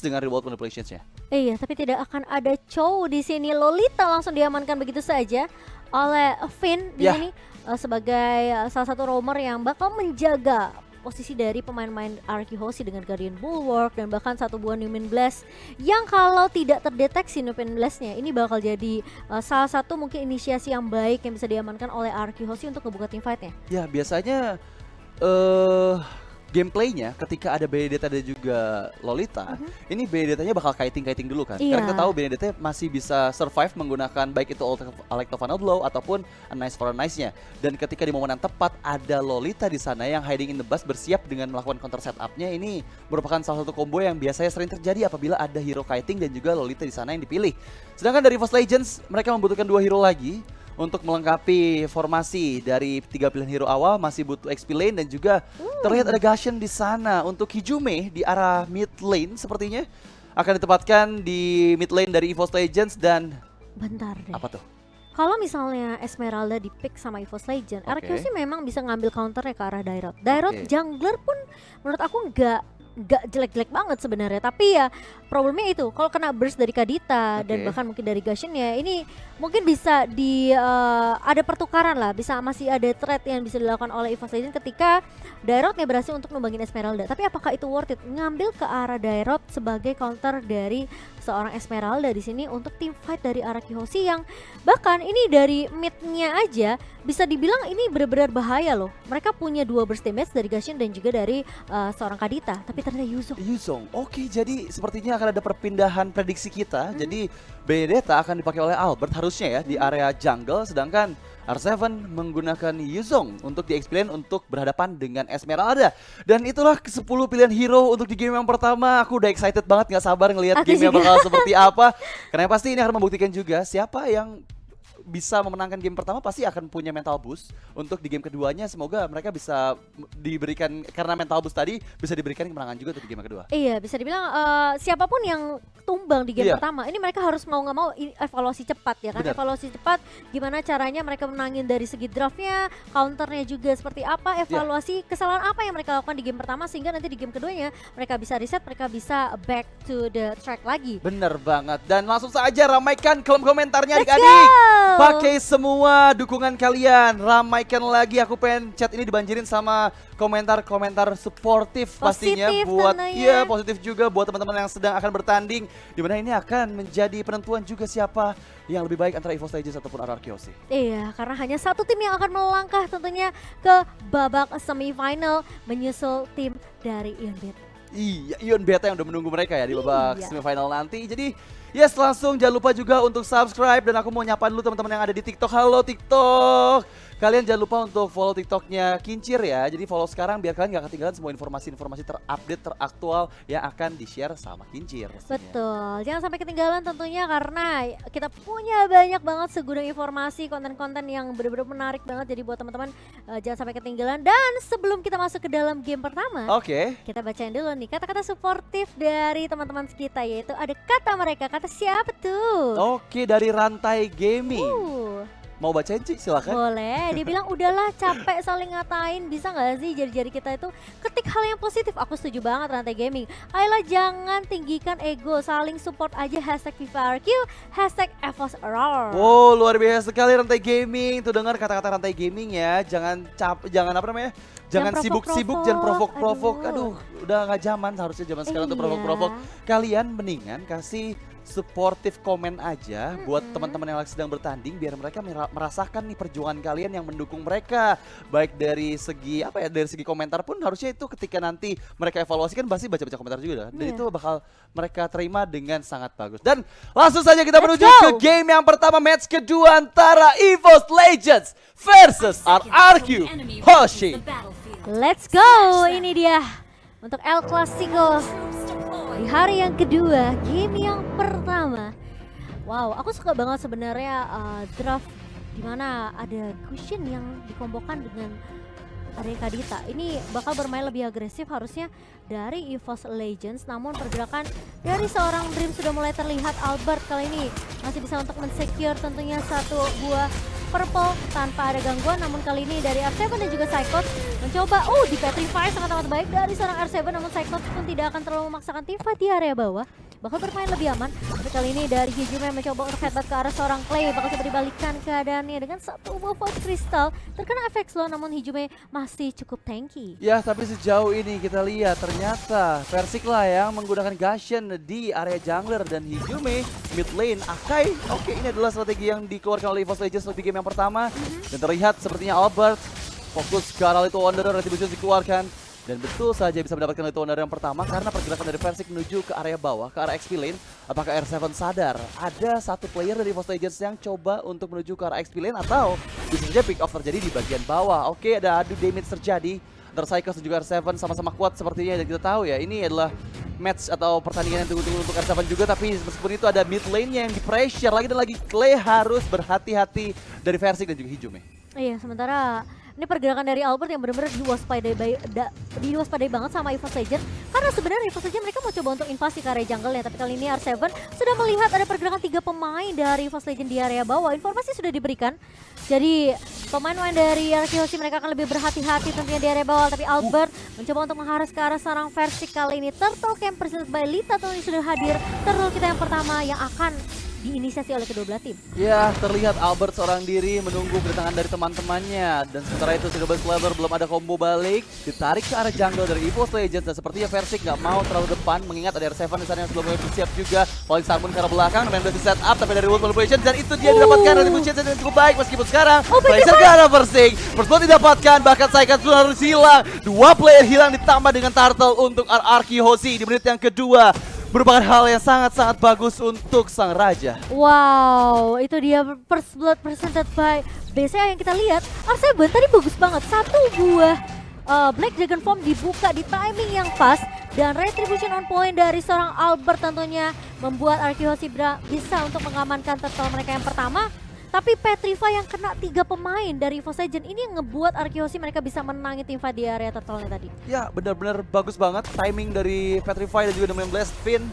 dengan reward manipulations-nya. Iya, tapi tidak akan ada Chow di sini. Lolita langsung diamankan begitu saja oleh Finn di sini sebagai salah satu roamer yang bakal menjaga posisi dari pemain-pemain RQ Hoshi dengan Guardian Bulwark dan bahkan satu buah Numen Blast yang kalau tidak terdeteksi Numen Blast-nya ini bakal jadi salah satu mungkin inisiasi yang baik yang bisa diamankan oleh RQ Hoshi untuk ngebuka team fight-nya. Ya biasanya gameplaynya ketika ada Benedetta dan juga Lolita, ini Benedetta-nya bakal kiting dulu kan. Karena kita tahu Benedetta masih bisa survive menggunakan baik itu Electro Blow ataupun a Nice for a Nice-nya. Dan ketika di momen yang tepat ada Lolita di sana yang hiding in the bus bersiap dengan melakukan counter setup-nya, ini merupakan salah satu combo yang biasanya sering terjadi apabila ada hero kiting dan juga Lolita di sana yang dipilih. Sedangkan dari EVOS Legends mereka membutuhkan 2 hero lagi untuk melengkapi formasi dari 3 pilihan hero awal, masih butuh XP lane dan juga terlihat ada Gusion di sana. Untuk Hijume di arah mid lane sepertinya akan ditempatkan di mid lane dari EVOS Legends dan bentar deh. apa tuh? Kalau misalnya Esmeralda di pick sama EVOS Legend, RQ sih memang bisa ngambil counternya ke arah Dairot. Dairot jungler pun menurut aku nggak jelek-jelek banget sebenarnya, tapi ya problemnya itu kalau kena burst dari Kadita dan bahkan mungkin dari Gusion ya ini mungkin bisa ada pertukaran lah, masih ada trade yang bisa dilakukan oleh EVOS Legends ketika Dairotnya berhasil untuk numbangin Esmeralda. Tapi apakah itu worth it ngambil ke arah Dairot sebagai counter dari seorang Esmeralda di sini untuk team fight dari RQ Hoshi yang bahkan ini dari mid-nya aja bisa dibilang ini benar-benar bahaya loh. Mereka punya 2 burst damage dari Gusion dan juga dari seorang Kadita, tapi ternyata Yuzong. Oke, jadi sepertinya akan ada perpindahan prediksi kita. Jadi Benedetta akan dipakai oleh Albert harusnya ya di area jungle, sedangkan R7 menggunakan Yuzong untuk di-explain untuk berhadapan dengan Esmeralda. Dan itulah 10 pilihan hero untuk di game yang pertama. Aku udah excited banget, gak sabar ngelihat game yang bakal seperti apa. Karena pasti ini akan membuktikan juga siapa yang bisa memenangkan game pertama pasti akan punya mental boost untuk di game keduanya. Semoga mereka bisa diberikan, karena mental boost tadi bisa diberikan kemenangan juga untuk di game kedua. Iya, bisa dibilang siapapun yang tumbang di game pertama ini mereka harus mau nggak mau evaluasi cepat ya kan. Evaluasi cepat gimana caranya mereka menangin dari segi draftnya, counternya juga seperti apa, evaluasi kesalahan apa yang mereka lakukan di game pertama sehingga nanti di game keduanya mereka bisa reset, mereka bisa back to the track lagi. Bener banget, dan langsung saja ramaikan kolom komentarnya adik-adik. Pakai semua dukungan kalian, ramaikan lagi. Aku pengen chat ini dibanjirin sama komentar-komentar suportif pastinya buat positif juga buat teman-teman yang sedang akan bertanding, dimana ini akan menjadi penentuan juga siapa yang lebih baik antara EVOS Legends ataupun RRQ Hoshi. Iya, karena hanya satu tim yang akan melangkah tentunya ke babak semifinal menyusul tim dari Ion Beta. Iya, Ion Beta yang udah menunggu mereka ya di babak semifinal nanti. Jadi langsung jangan lupa juga untuk subscribe, dan aku mau nyapa dulu teman-teman yang ada di TikTok. Halo TikTok, kalian jangan lupa untuk follow TikToknya Kincir ya. Jadi follow sekarang biar kalian gak ketinggalan semua informasi-informasi terupdate, teraktual yang akan di-share sama Kincir pastinya. Betul, jangan sampai ketinggalan tentunya karena kita punya banyak banget segudang informasi, konten-konten yang benar-benar menarik banget. Jadi buat teman-teman jangan sampai ketinggalan. Dan sebelum kita masuk ke dalam game pertama, kita bacain dulu nih kata-kata suportif dari teman-teman kita, yaitu ada kata mereka. Kata siapa tuh? Oke, dari Rantai Gaming. Mau bacain Ci? Silakan. Boleh, dia bilang udahlah capek saling ngatain, bisa gak sih jari-jari kita itu ketik hal yang positif. Aku setuju banget Rantai Gaming. Ayolah jangan tinggikan ego, saling support aja. Hashtag #FIFARQ, hashtag EVOS Roar. Wow, luar biasa sekali Rantai Gaming. Tuh dengar kata-kata Rantai Gaming ya. Jangan apa namanya? Jangan sibuk-sibuk, jangan provok-provok. Aduh, udah gak zaman harusnya zaman sekarang untuk provok-provok. Kalian mendingan kasih supportive komen aja buat teman-teman yang sedang bertanding biar mereka merasakan nih perjuangan kalian yang mendukung mereka. Baik dari segi dari segi komentar pun harusnya itu ketika nanti mereka evaluasi kan pasti baca-baca komentar juga dan itu bakal mereka terima dengan sangat bagus. Dan langsung saja kita menuju ke game yang pertama, match kedua antara EVOS Legends versus RRQ Hoshi. Let's go, ini dia untuk El Clasico di hari yang kedua, game yang pertama. Wow, aku suka banget sebenarnya draft dimana ada Gusion yang dikombokan dengan adanya Kadita. Ini bakal bermain lebih agresif harusnya dari EVOS Legends, namun pergerakan dari seorang Dream sudah mulai terlihat. Albert kali ini masih bisa untuk men-secure tentunya satu buah purple tanpa ada gangguan, namun kali ini dari R7 dan juga Psychot mencoba di Petrify sangat-sangat baik dari seorang R7, namun Psychot pun tidak akan terlalu memaksakan teamfight di area bawah, bakal bermain lebih aman. Tapi kali ini dari Hijume mencoba untuk headbutt ke arah seorang Clay, bakal coba dibalikkan keadaannya dengan satu buah Void Crystal. Terkena efek slow, namun Hijume masih cukup tanky. Ya, tapi sejauh ini kita lihat ternyata Versik lah yang menggunakan Gusion di area jungler, dan Hijume mid lane Akai. Oke, ini adalah strategi yang dikeluarkan oleh EVOS Legends di game yang pertama. Dan terlihat sepertinya Albert fokus ke arah Little Wanderer, Retribution dikeluarkan. Dan betul saja bisa mendapatkan Little Wanderer yang pertama karena pergerakan dari Versik menuju ke area bawah, ke arah XP lane. Apakah R7 sadar ada satu player dari EVOS Legends yang coba untuk menuju ke arah XP lane, atau bisa saja pick off terjadi di bagian bawah? Oke, ada adu damage terjadi antara Cycles dan juga R7, sama-sama kuat sepertinya, dan kita tahu ya ini adalah match atau pertandingan yang tunggu-tunggu untuk R7 juga. Tapi meskipun itu ada mid lane-nya yang di pressure lagi dan lagi, Clay harus berhati-hati dari Versik dan juga Hijume. Iya, sementara ini pergerakan dari Albert yang benar-benar diwaspadai banget sama EVOS Legends, karena sebenarnya EVOS Legends mereka mau coba untuk invasi ke area jungle ya, tapi kali ini R7 sudah melihat ada pergerakan 3 pemain dari EVOS Legends di area bawah. Informasi sudah diberikan, jadi pemain-pemain dari RQC mereka akan lebih berhati-hati tentunya di area bawah. Tapi Albert mencoba untuk mengharus ke arah sarang Versik kali ini. Turtle Camp presented by Lita tentunya sudah hadir, turtle kita yang pertama yang akan diinisiasi oleh kedua belah tim. Ya, terlihat Albert seorang diri menunggu kedatangan dari teman-temannya, dan sementara itu Silver Clever belum ada combo balik, ditarik ke arah jungle dari EVOS Legends, dan sepertinya Versik nggak mau terlalu depan, mengingat ada R7 di sana yang sebelumnya bersiap juga. Falling Salmon ke arah belakang, main di set up, tapi dari World Manipulation, dan itu dia didapatkan dari Retribution yang cukup baik, meskipun sekarang Blazer ke arah Versik, first blood didapatkan, bahkan Cyclops harus hilang, 2 player hilang ditambah dengan Turtle untuk RRQ Hoshi di menit yang kedua. Merupakan hal yang sangat-sangat bagus untuk sang raja. Wow, itu dia first blood presented by BCA yang kita lihat. R7 tadi bagus banget, satu buah Black Dragon Form dibuka di timing yang pas, dan Retribution on point dari seorang Albert tentunya membuat Arkihosi bisa untuk mengamankan turtle mereka yang pertama. Tapi Petrify yang kena 3 pemain dari EVOS Legends ini yang ngebuat Arkihosi mereka bisa menangi teamfight di area turtle-nya tadi. Ya, benar-benar bagus banget timing dari Petrify dan juga dengan Blast Fin,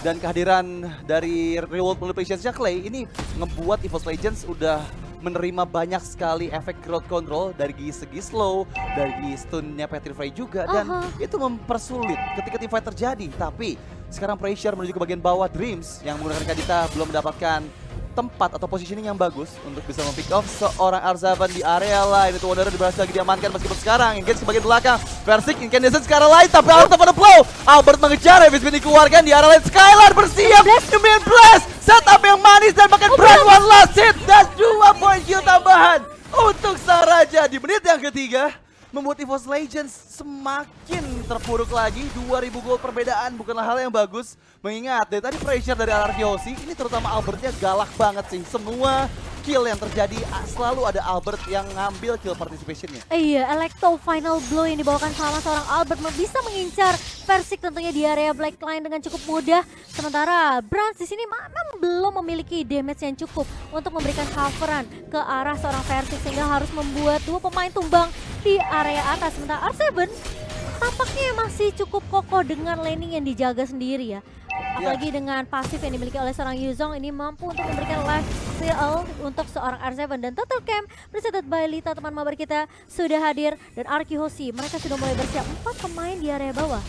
dan kehadiran dari Real World Manipulation-nya Clay ini ngebuat EVOS Legends udah menerima banyak sekali efek crowd control dari segi slow, dari stunnya Petrify juga, dan itu mempersulit ketika teamfight terjadi. Tapi sekarang pressure menuju ke bagian bawah, Dreams yang menggunakan Kadita belum mendapatkan tempat atau positioning yang bagus untuk bisa mempick off seorang R7 di area lain. Itu Wanderer berhasil lagi diamankan, meskipun sekarang engage ke bagian belakang. Versik incandescent ke arah lain, tapi out of the flow. Albert mengejar, habis dikeluarkan di arah lain. Skylar bersiap, Numian Blast, setup yang manis dan bahkan Brand one last hit, dan 2 poin kill tambahan untuk sang raja di menit yang ketiga. Membuat EVOS Legends semakin terpuruk lagi. 2000 gol perbedaan bukanlah hal yang bagus, mengingat dari tadi pressure dari Arkihosi ini, terutama Albertnya galak banget sih. Semua kill yang terjadi selalu ada Albert yang ngambil kill participationnya. Iya, Electo final blow yang dibawakan sama seorang Albert bisa mengincar Versik tentunya di area Black Line dengan cukup mudah. Sementara Brans di sini memang belum memiliki damage yang cukup untuk memberikan coveran ke arah seorang Versik, sehingga harus membuat 2 pemain tumbang di area atas. Sementara R7 tampaknya masih cukup kokoh dengan laning yang dijaga sendiri ya. Apalagi dengan pasif yang dimiliki oleh seorang Yuzong, ini mampu untuk memberikan life steal untuk seorang R7. Dan Total Camp presented by Lita, teman mabar kita, sudah hadir, dan Arkihosi mereka sudah mulai bersiap. 4 pemain di area bawah.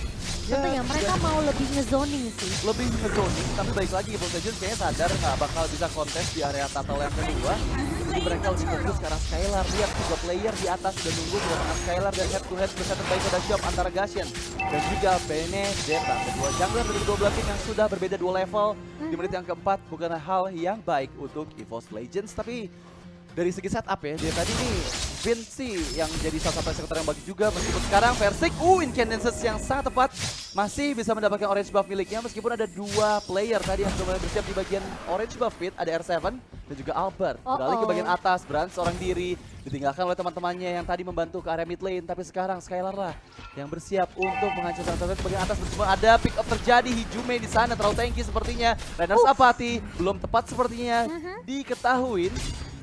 Tentunya mereka mau lebih ngezoning sih. Lebih ngezoning, tapi balik lagi EVOS Legends kayaknya sadar nggak bakal bisa kontes di area turtle yang kedua. Jadi mereka lebih fokus ke arah Skylar. Lihat 3 player di atas udah nunggu di belakang Skylar, dan head to head bisa terbaik pada shop antara Gusion dan juga Benedetta. Kedua jungler dari kedua belah tim yang sudah berbeda 2 level di menit yang keempat bukanlah hal yang baik untuk EVOS Legends. Tapi dari segi setup ya, dia tadi nih Vinci yang jadi salah satu eksekutor yang bagus juga, meskipun sekarang Versik incandescent yang sangat tepat masih bisa mendapatkan orange buff miliknya, meskipun ada 2 player tadi yang sudah mulai bersiap di bagian orange buff pit, ada R7 dan juga Albert. Beralih ke bagian atas, Brand seorang diri ditinggalkan oleh teman-temannya yang tadi membantu ke area mid lane, tapi sekarang Skylar lah yang bersiap untuk menghancurkan ke bagian atas. Meskipun ada pick up terjadi, Hijume di sana terlalu tanky sepertinya. Rainers Apathy belum tepat sepertinya diketahui.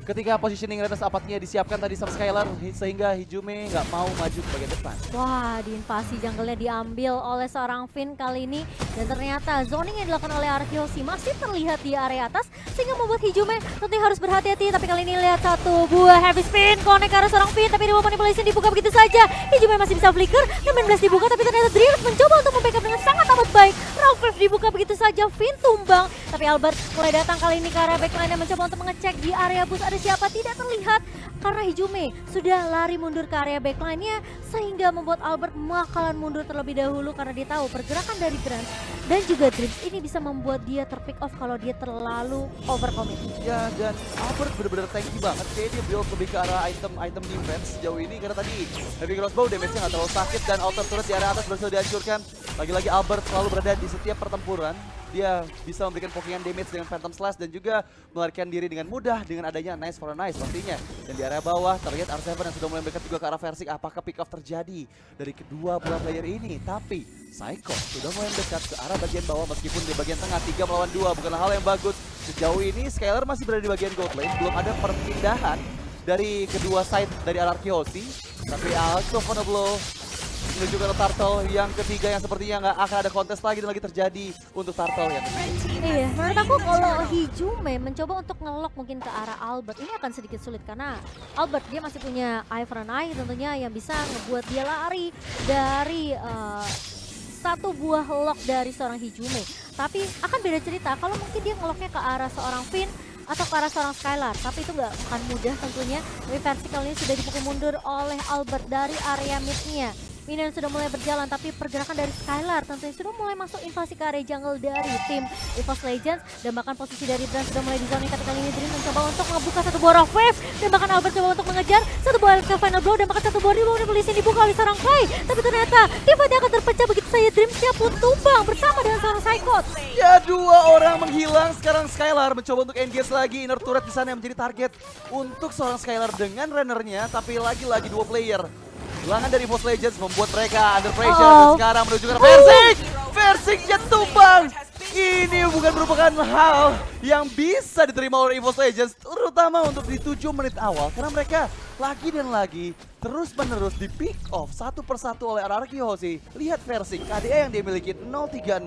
ketika positioning Renes apatnya disiapkan tadi sama Skylar sehingga Hijume nggak mau maju ke bagian depan. Wah, di invasi jungle-nya diambil oleh seorang Finn kali ini dan ternyata zoning yang dilakukan oleh Arkeosi masih terlihat di area atas sehingga membuat Hijume tentunya harus berhati-hati. Tapi kali ini lihat satu buah heavy spin connect ke arah seorang Finn, tapi Reward Manipulation dibuka begitu saja. Hijume masih bisa flicker, Main Blast dibuka tapi ternyata Dreams mencoba untuk membackup dengan sangat amat baik. Round 5 dibuka begitu saja, Finn tumbang, tapi Albert mulai datang kali ini ke arah backline dan mencoba untuk mengecek di area bus ada siapa, tidak terlihat karena Hijume sudah lari mundur ke area backline-nya sehingga membuat Albert bakalan mundur terlebih dahulu karena dia tahu pergerakan dari Grant dan juga Dreams ini bisa membuat dia terpick off kalau dia terlalu overcommit. Ya, dan Albert benar-benar tanky banget, kayak dia build lebih ke arah item defense sejauh ini karena tadi heavy crossbow damage-nya nggak terlalu sakit dan outer turret di area atas berhasil dihancurkan. Lagi-lagi Albert selalu berada di setiap pertempuran. Dia bisa memberikan pokingan damage dengan Phantom Slash dan juga melarikan diri dengan mudah dengan adanya Nice for a Nice pastinya. Dan di area bawah terlihat R7 yang sudah mulai mendekat juga ke arah Versik. Apakah pick off terjadi dari kedua belah player ini? Tapi Psycho sudah mulai mendekat ke arah bagian bawah meskipun di bagian tengah 3 melawan 2 bukanlah hal yang bagus. Sejauh ini Skylar masih berada di bagian gold lane, belum ada perpindahan dari kedua side dari Arkeosi. Tapi Altofonoblo menuju ke Turtle yang ketiga yang sepertinya nggak akan ada kontes lagi dan lagi terjadi untuk Turtle yang ketiga. Iya, menurut aku kalau Hijume mencoba untuk ngelok mungkin ke arah Albert ini akan sedikit sulit karena Albert dia masih punya Eye for an Eye tentunya yang bisa ngebuat dia lari dari satu buah lock dari seorang Hijume. Tapi akan beda cerita kalau mungkin dia ngeloknya ke arah seorang Finn atau ke arah seorang Skylar, tapi itu nggak akan mudah tentunya. Tapi vertikal ini sudah dipukul mundur oleh Albert dari area mid-nya. Minion sudah mulai berjalan, tapi pergerakan dari Skylar tentunya sudah mulai masuk invasi ke area jungle dari tim EVOS Legends. Dan bahkan posisi dari Brand sudah mulai di zone ketika ini Dream mencoba untuk membuka satu buah rock wave. Dan bahkan Albert coba untuk mengejar satu buah ke final blow. Dan bahkan satu buah di polisi dibuka oleh seorang Clay. Tapi ternyata tiba-tiba akan terpecah begitu saja. Dreamsnya pun tumbang bersama dengan seorang Psychot. Ya, dua orang menghilang. Sekarang Skylar mencoba untuk engage lagi. Inner turret di sana yang menjadi target untuk seorang Skylar dengan runnernya. Tapi lagi-lagi dua player. Kehilangan dari EVOS Legends membuat mereka under pressure dan sekarang menuju ke Versik. Versiknya tumbang. Ini bukan merupakan hal yang bisa diterima oleh EVOS Legends, terutama untuk di 7 menit awal karena mereka lagi dan lagi terus-menerus di pick off satu persatu oleh Arkeosi. Lihat Versik, KDA yang dia miliki 0-3-0.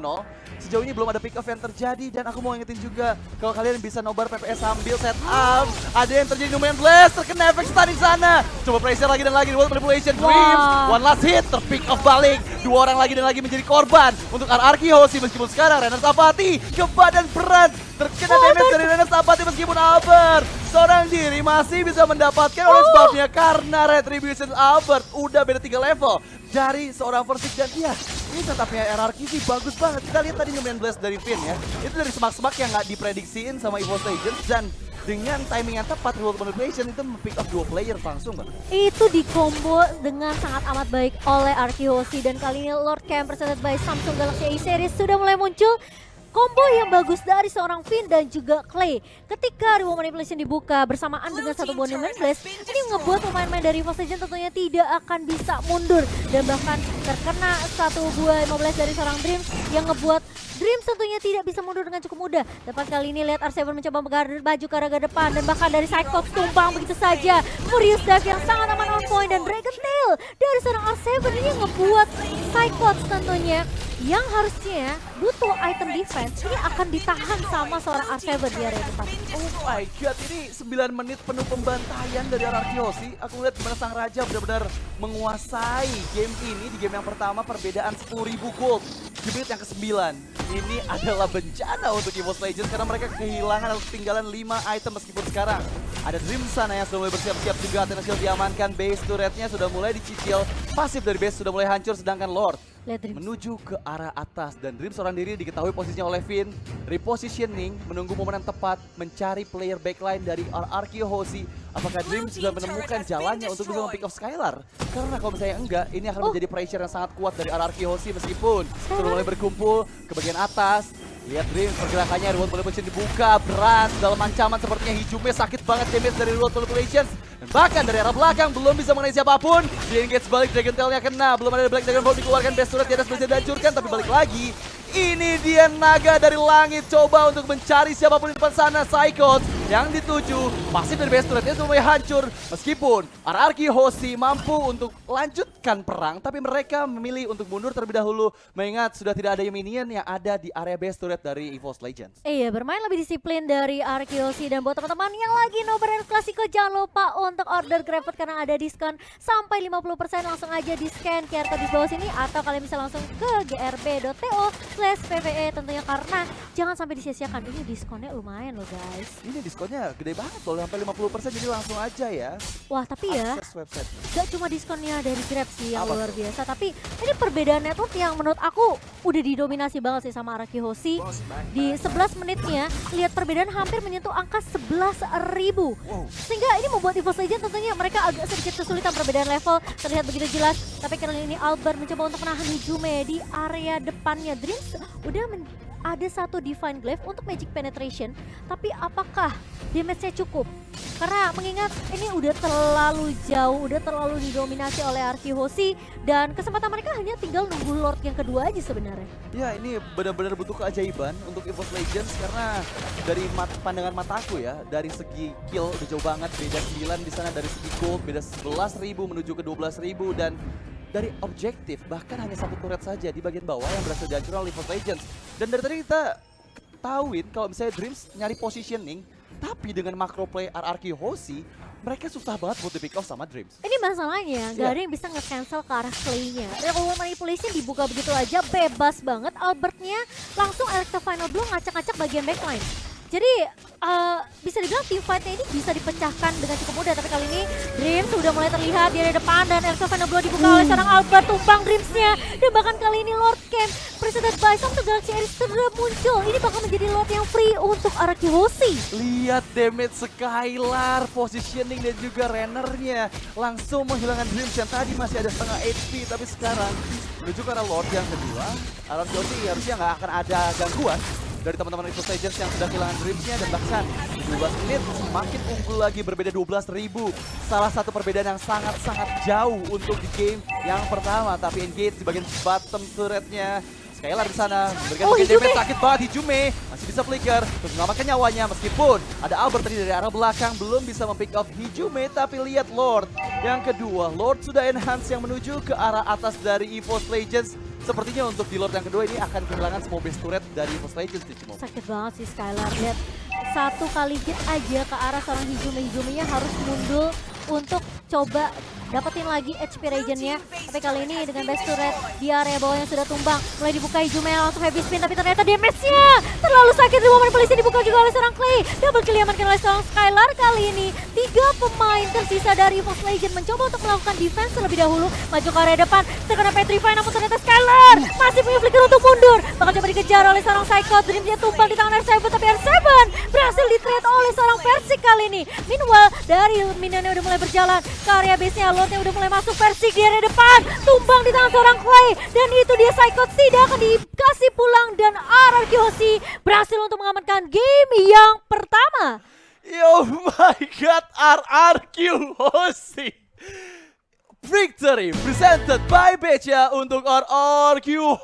Sejauh ini belum ada pick off yang terjadi dan aku mau ingetin juga kalau kalian bisa nobar PPS sambil setup. Ada yang terjadi lumayan blast, terkena efek stun di sana. Coba pressure lagi dan lagi di World Manipulation Dreams. One last hit, terpick off balik. Dua orang lagi dan lagi menjadi korban untuk Arkeosi meskipun sekarang Renner Sapati ke badan berat. Terkena damage dari Renner Sapati meskipun Albert seorang diri masih bisa mendapatkan oleh sebabnya karena Retribution Albert udah beda 3 level dari seorang Versik dan dia ini setupnya RRQ sih bagus banget. Kita lihat tadi lumayan blast dari Finn ya. Itu dari semak-semak yang nggak diprediksiin sama EVOS Legends dan dengan timing yang tepat World Manipulation itu pick up 2 player langsung Bang. Itu di combo dengan sangat amat baik oleh Arkeosi dan kali ini Lord Camp presented by Samsung Galaxy A series sudah mulai muncul. Combo yang bagus dari seorang Finn dan juga Clay. Ketika Reward Manipulation dibuka bersamaan dengan satu buah Main Blast, ini membuat pemain-pemain dari EVOS Legends tentunya tidak akan bisa mundur. Dan bahkan terkena satu buah 15 dari seorang Dreams yang ngebuat Dreams tentunya tidak bisa mundur dengan cukup mudah. Tepat kali ini lihat R7 mencoba baju ke arah depan dan bahkan dari Cyclops tumbang begitu saja. Furious Dive yang sangat aman on point dan Dragon Tail dari seorang R7 ini yang ngebuat Cyclops tentunya yang harusnya butuh item defense ini akan ditahan sama seorang R7 di area depan. Oh my god, ini 9 menit penuh pembantaian dari Arkeosi. Aku lihat gimana sang raja benar-benar menguasai game ini. Di game yang pertama perbedaan 10.000 gold. Di menit yang ke-9 ini adalah bencana untuk EVOS Legends karena mereka kehilangan atau ketinggalan 5 item meskipun sekarang ada Dream sana yang sudah mulai bersiap-siap juga. Athena Shield diamankan, base turretnya sudah mulai dicicil, pasif dari base sudah mulai hancur sedangkan Lord menuju ke arah atas dan Dream seorang diri diketahui posisinya oleh Finn. Repositioning, menunggu momen yang tepat, mencari player backline dari Arkeosi. Apakah Dream sudah menemukan jalannya untuk bisa mempick off Skylar? Karena kalau misalnya enggak, ini akan menjadi pressure yang sangat kuat dari Arkeosi meskipun sudah mulai berkumpul ke bagian atas. Lihat Dream pergerakannya, Reward Manipulation dibuka, berat dalam ancaman sepertinya Hijume sakit banget damage dari Reward Manipulation. Dan bahkan dari arah belakang belum bisa mengenai siapapun. Di engage balik, Dragon Tail-nya kena, belum ada Black Dragon Ball dikeluarkan, base turret di atas bisa dihancurkan, tapi balik lagi. Ini dia naga dari langit coba untuk mencari siapapun di depan sana, Psychot. yang dituju. Pasti dari base turretnya itu mulai hancur. Meskipun RRQ Hoshi mampu untuk lanjutkan perang, tapi mereka memilih untuk mundur terlebih dahulu. Mengingat sudah tidak ada minion yang ada di area base turret dari EVOS Legends. Iya, bermain lebih disiplin dari RQC. Dan buat teman-teman yang lagi nobar El Clasico, jangan lupa untuk order GrabFood karena ada diskon sampai 50%. Langsung aja di scan QR code di bawah sini, atau kalian bisa langsung ke grb.to/pve tentunya, karena jangan sampai disia-siakan. Ini diskonnya lumayan loh guys. Ini diskonnya gede banget loh, sampai 50%, jadi langsung aja ya. Wah, tapi ya Akses website. gak cuma diskonnya dari Grab sih yang Apa luar tuh? biasa, tapi ini perbedaan network yang menurut aku udah didominasi banget sih sama RRQ Hoshi. Di 11 menitnya lihat perbedaan hampir menyentuh angka 11.000. Wow. Sehingga ini membuat EVOS Legends tentunya mereka agak sedikit kesulitan, perbedaan level terlihat begitu jelas. Tapi kali ini Albert mencoba untuk menahan Hijume di area depannya. Dreams udah ada satu Divine Glaive untuk Magic Penetration, tapi apakah damage-nya cukup? Karena mengingat ini udah terlalu jauh, udah terlalu didominasi oleh RRQ Hoshi, dan kesempatan mereka hanya tinggal nunggu Lord yang kedua aja sebenarnya. Ya, ini benar-benar butuh keajaiban untuk EVOS Legends, karena dari pandangan mataku ya, dari segi kill udah jauh banget, beda 9 di sana, dari segi gold beda 11.000 menuju ke 12.000, dan dari objektif bahkan hanya satu turret saja di bagian bawah yang berhasil dihancurkan oleh EVOS Legends. Dan dari tadi kita ketahuin kalau misalnya Dreams nyari positioning, tapi dengan macro play RRQ Hoshi, mereka susah banget buat di pick off sama Dreams. Ini masalahnya, gak ada yang bisa nge-cancel ke arah play-nya. Real manipulation dibuka begitu aja, bebas banget. Albertnya langsung Electro Final Blow ngacak-ngacak bagian backline. Jadi bisa dibilang team fight-nya ini bisa dipecahkan dengan cukup mudah. Tapi kali ini Dreams sudah mulai terlihat di area depan, dan Electro Final Blow dibuka oleh seorang Albert, tumbang Dreams-nya. Dan bahkan kali ini Lord Camp presented by Samsung Galaxy Aries sudah muncul. Ini bakal menjadi Lord yang free untuk RRQ Hoshi. Lihat damage Skylar, positioning dan juga Rennernya langsung menghilangkan Dreams yang tadi masih ada setengah HP, tapi sekarang menuju ke arah Lord yang kedua. RRQ Hoshi harusnya nggak akan ada gangguan dari teman-teman EVOS Legends yang sudah kehilangan Dreams-nya, dan bahkan 12 menit semakin unggul lagi, berbeda 12.000. Salah satu perbedaan yang sangat-sangat jauh untuk di game yang pertama, tapi engage di bagian bottom turretnya. Skylar di sana, berikan damage sakit banget. Hijume masih bisa flicker untuk menyelamatkan nyawanya, meskipun ada Albert tadi dari arah belakang belum bisa mempick off Hijume. Tapi lihat Lord yang kedua, Lord sudah enhance yang menuju ke arah atas dari EVOS Legends. Sepertinya untuk di Lord yang kedua ini akan kehilangan semua base turret dari EVOS Legends nih, Cimo. Sakit banget sih Skylar, lihat satu kali hit aja ke arah seorang Hijume-nya harus mundur untuk coba dapetin lagi HP regionnya. Tapi kali ini dengan base turret di area bawah yang sudah tumbang, mulai dibuka Hijume langsung heavy spin, tapi ternyata damage-nya terlalu sakit. Di momen polisi dibuka juga oleh seorang Clay, double kill diamankan oleh seorang Skylar. Kali ini 3 pemain tersisa dari EVOS Legends mencoba untuk melakukan defense terlebih dahulu, maju ke area depan, terkena Petrify, namun ternyata Skylar masih punya flicker untuk mundur, bakal coba dikejar oleh seorang Psycho. Dreamsnya tumbang di tangan R7, tapi R7 berhasil di-trade oleh seorang Persik kali ini. Meanwhile, dari minionnya udah mulai berjalan ke area base-nya, Lordnya udah mulai masuk. Persik di area depan, tumbang di tangan seorang Clay, dan itu dia Psycho tidak akan dikasih pulang, dan RRQ Hoshi berhasil untuk mengamankan game yang pertama. Oh my god, RRQ Hoshi. Victory presented by Beca untuk RRQ